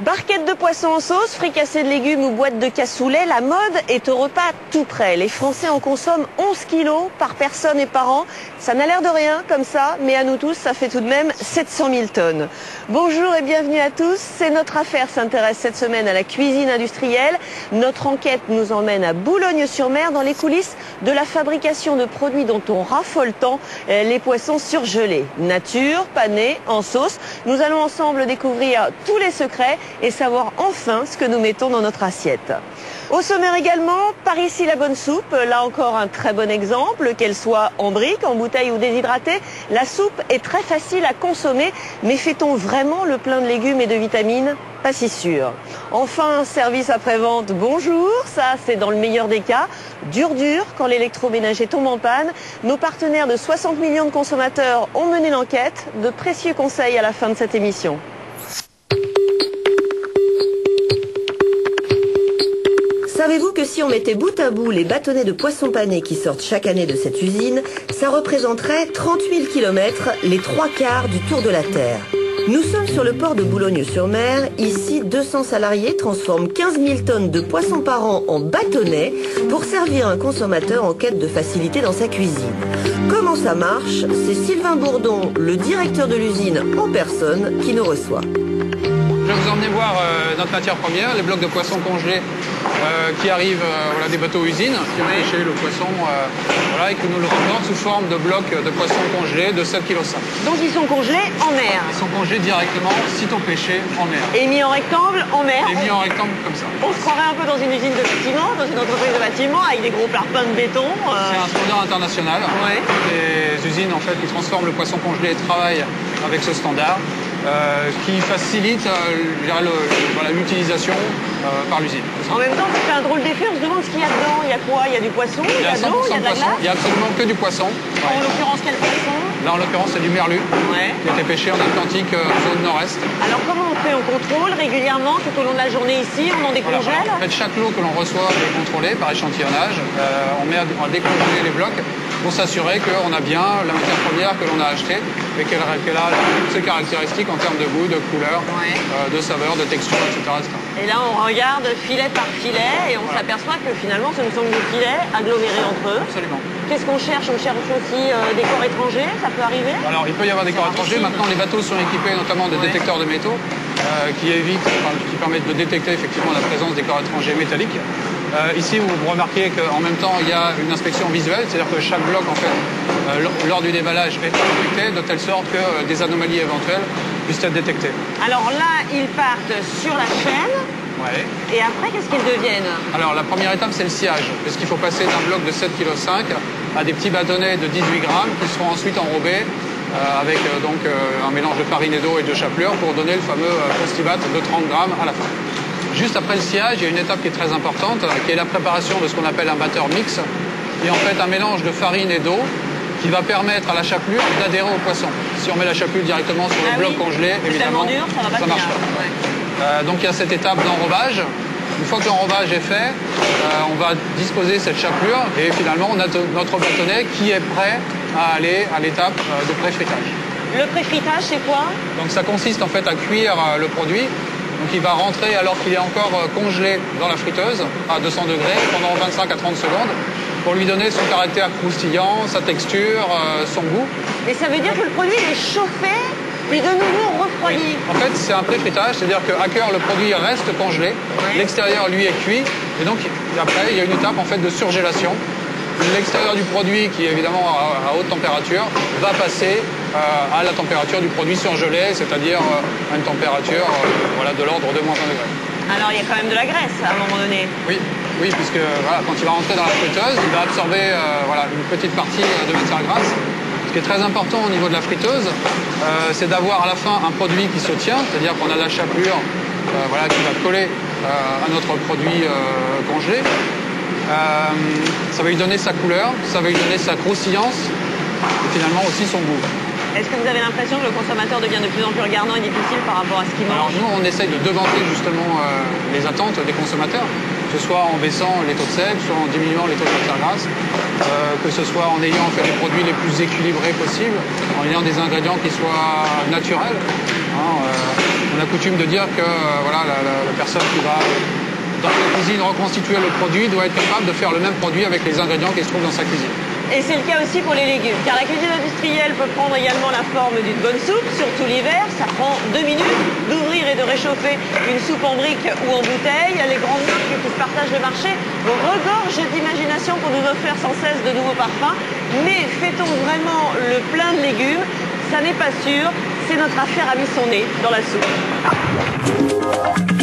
Barquettes de poisson en sauce, fricassés de légumes ou boîtes de cassoulet, la mode est au repas tout prêt. Les Français en consomment 11 kilos par personne et par an. Ça n'a l'air de rien comme ça, mais à nous tous, ça fait tout de même 700 000 tonnes. Bonjour et bienvenue à tous. C'est notre affaire s'intéresse cette semaine à la cuisine industrielle. Notre enquête nous emmène à Boulogne-sur-Mer dans les coulisses de la fabrication de produits dont on raffole tant, les poissons surgelés. Nature, panés, en sauce. Nous allons ensemble découvrir tous les secrets et savoir enfin ce que nous mettons dans notre assiette. Au sommaire également, par ici la bonne soupe, là encore un très bon exemple, qu'elle soit en brique, en bouteille ou déshydratée, la soupe est très facile à consommer, mais fait-on vraiment le plein de légumes et de vitamines ? Pas si sûr. Enfin, service après-vente, bonjour, ça c'est dans le meilleur des cas. Dur quand l'électroménager tombe en panne. Nos partenaires de 60 millions de consommateurs ont mené l'enquête. De précieux conseils à la fin de cette émission. Savez-vous que si on mettait bout à bout les bâtonnets de poissons panés qui sortent chaque année de cette usine, ça représenterait 30 000 km, les 3/4 du tour de la Terre. Nous sommes sur le port de Boulogne-sur-Mer. Ici, 200 salariés transforment 15 000 tonnes de poissons par an en bâtonnets pour servir un consommateur en quête de facilité dans sa cuisine. Comment ça marche? C'est Sylvain Bourdon, le directeur de l'usine en personne, qui nous reçoit. Je vais vous emmener voir notre matière première, les blocs de poissons congelés qui arrivent des bateaux-usines, qui ont pêché le poisson et qui nous le revendent sous forme de blocs de poissons congelés de 7,5 kg. Donc ils sont congelés en mer. Ils sont congelés directement, sitôt pêchés, en mer. Et mis en rectangle en mer. Et mis en rectangle comme ça. On se croirait un peu dans une usine de bâtiment, dans une entreprise de bâtiment, avec des gros parpaings de béton. C'est un standard international. Ouais. Les usines en fait, qui transforment le poisson congelé travaillent avec ce standard. Qui facilite l'utilisation par l'usine. En même temps, ça fait un drôle d'effet. On se demande ce qu'il y a dedans. Il y a quoi? Il y a du poisson, il y a de l'eau, il y a de la glace. Il y a absolument que du poisson. En l'occurrence, quel poisson? Là, en l'occurrence, c'est du merlu qui a été pêché en Atlantique, zone nord-est. Alors, comment on fait? On contrôle régulièrement tout au long de la journée ici? On en décongèle? En fait, chaque lot que l'on reçoit est contrôlé par échantillonnage. On met à décongeler les blocs pour s'assurer qu'on a bien la matière première que l'on a achetée et qu'elle a toutes ses caractéristiques en termes de goût, de couleur, de saveur, de texture, etc., etc. Et là, on regarde filet par filet et on s'aperçoit que finalement, ce ne sont que des filets agglomérés entre eux. Absolument. Qu'est-ce qu'on cherche? On cherche aussi des corps étrangers, ça peut arriver? Alors, il peut y avoir des corps étrangers. Maintenant, les bateaux sont équipés notamment de détecteurs de métaux qui permettent de détecter effectivement la présence des corps étrangers métalliques. Ici, vous remarquez qu'en même temps, il y a une inspection visuelle, c'est-à-dire que chaque bloc, en fait, lors du déballage, est inspecté de telle sorte que des anomalies éventuelles puissent être détectées. Alors là, ils partent sur la chaîne. Ouais. Et après, qu'est-ce qu'ils deviennent? Alors, la première étape, c'est le sciage, puisqu'il faut passer d'un bloc de 7,5 kg à des petits bâtonnets de 18 grammes qui seront ensuite enrobés avec un mélange de farine et d'eau et de chapelure pour donner le fameux constibat de 30 grammes à la fin. Juste après le sciage, il y a une étape qui est très importante, qui est la préparation de ce qu'on appelle un batteur mix, qui est en fait un mélange de farine et d'eau qui va permettre à la chapelure d'adhérer au poisson. Si on met la chapelure directement sur le bloc congelé, évidemment, dur, ça marche pas. Donc il y a cette étape d'enrobage. Une fois que l'enrobage est fait, on va disposer cette chapelure et finalement on a notre bâtonnet qui est prêt à aller à l'étape de pré-fritage. Le pré-fritage, c'est quoi? Donc ça consiste en fait à cuire le produit. Donc il va rentrer alors qu'il est encore congelé dans la friteuse à 200 degrés pendant 25 à 30 secondes pour lui donner son caractère croustillant, sa texture, son goût. Mais ça veut dire que le produit est chauffé puis de nouveau refroidi. Oui. En fait, c'est un pré-fritage, c'est-à-dire qu'à cœur, le produit reste congelé, l'extérieur, lui, est cuit, et donc après, il y a une étape en fait de surgélation. L'extérieur du produit, qui est évidemment à haute température, va passer à la température du produit surgelé, c'est-à-dire à une température de l'ordre de -1 degré. Alors, il y a quand même de la graisse à un moment donné. Oui, puisque quand il va rentrer dans la friteuse, il va absorber une petite partie de matière grasse. Ce qui est très important au niveau de la friteuse, c'est d'avoir à la fin un produit qui se tient, c'est-à-dire qu'on a la chapelure qui va coller à notre produit congelé. Ça va lui donner sa couleur, ça va lui donner sa croustillance et finalement aussi son goût. Est-ce que vous avez l'impression que le consommateur devient de plus en plus regardant et difficile par rapport à ce qu'il mange? Alors nous, on essaye de devancer justement les attentes des consommateurs, que ce soit en baissant les taux de sel, soit en diminuant les taux de matière grasse, que ce soit en ayant fait les produits les plus équilibrés possibles, en ayant des ingrédients qui soient naturels. On a coutume de dire que voilà, la personne qui va dans sa cuisine reconstituer le produit doit être capable de faire le même produit avec les ingrédients qui se trouvent dans sa cuisine. Et c'est le cas aussi pour les légumes, car la cuisine industrielle peut prendre également la forme d'une bonne soupe, surtout l'hiver. Ça prend 2 minutes d'ouvrir et de réchauffer une soupe en brique ou en bouteille. Les grandes marques qui se partagent le marché regorgent d'imagination pour nous offrir sans cesse de nouveaux parfums. Mais fait-on vraiment le plein de légumes? Ça n'est pas sûr. C'est notre affaire à mis son nez dans la soupe.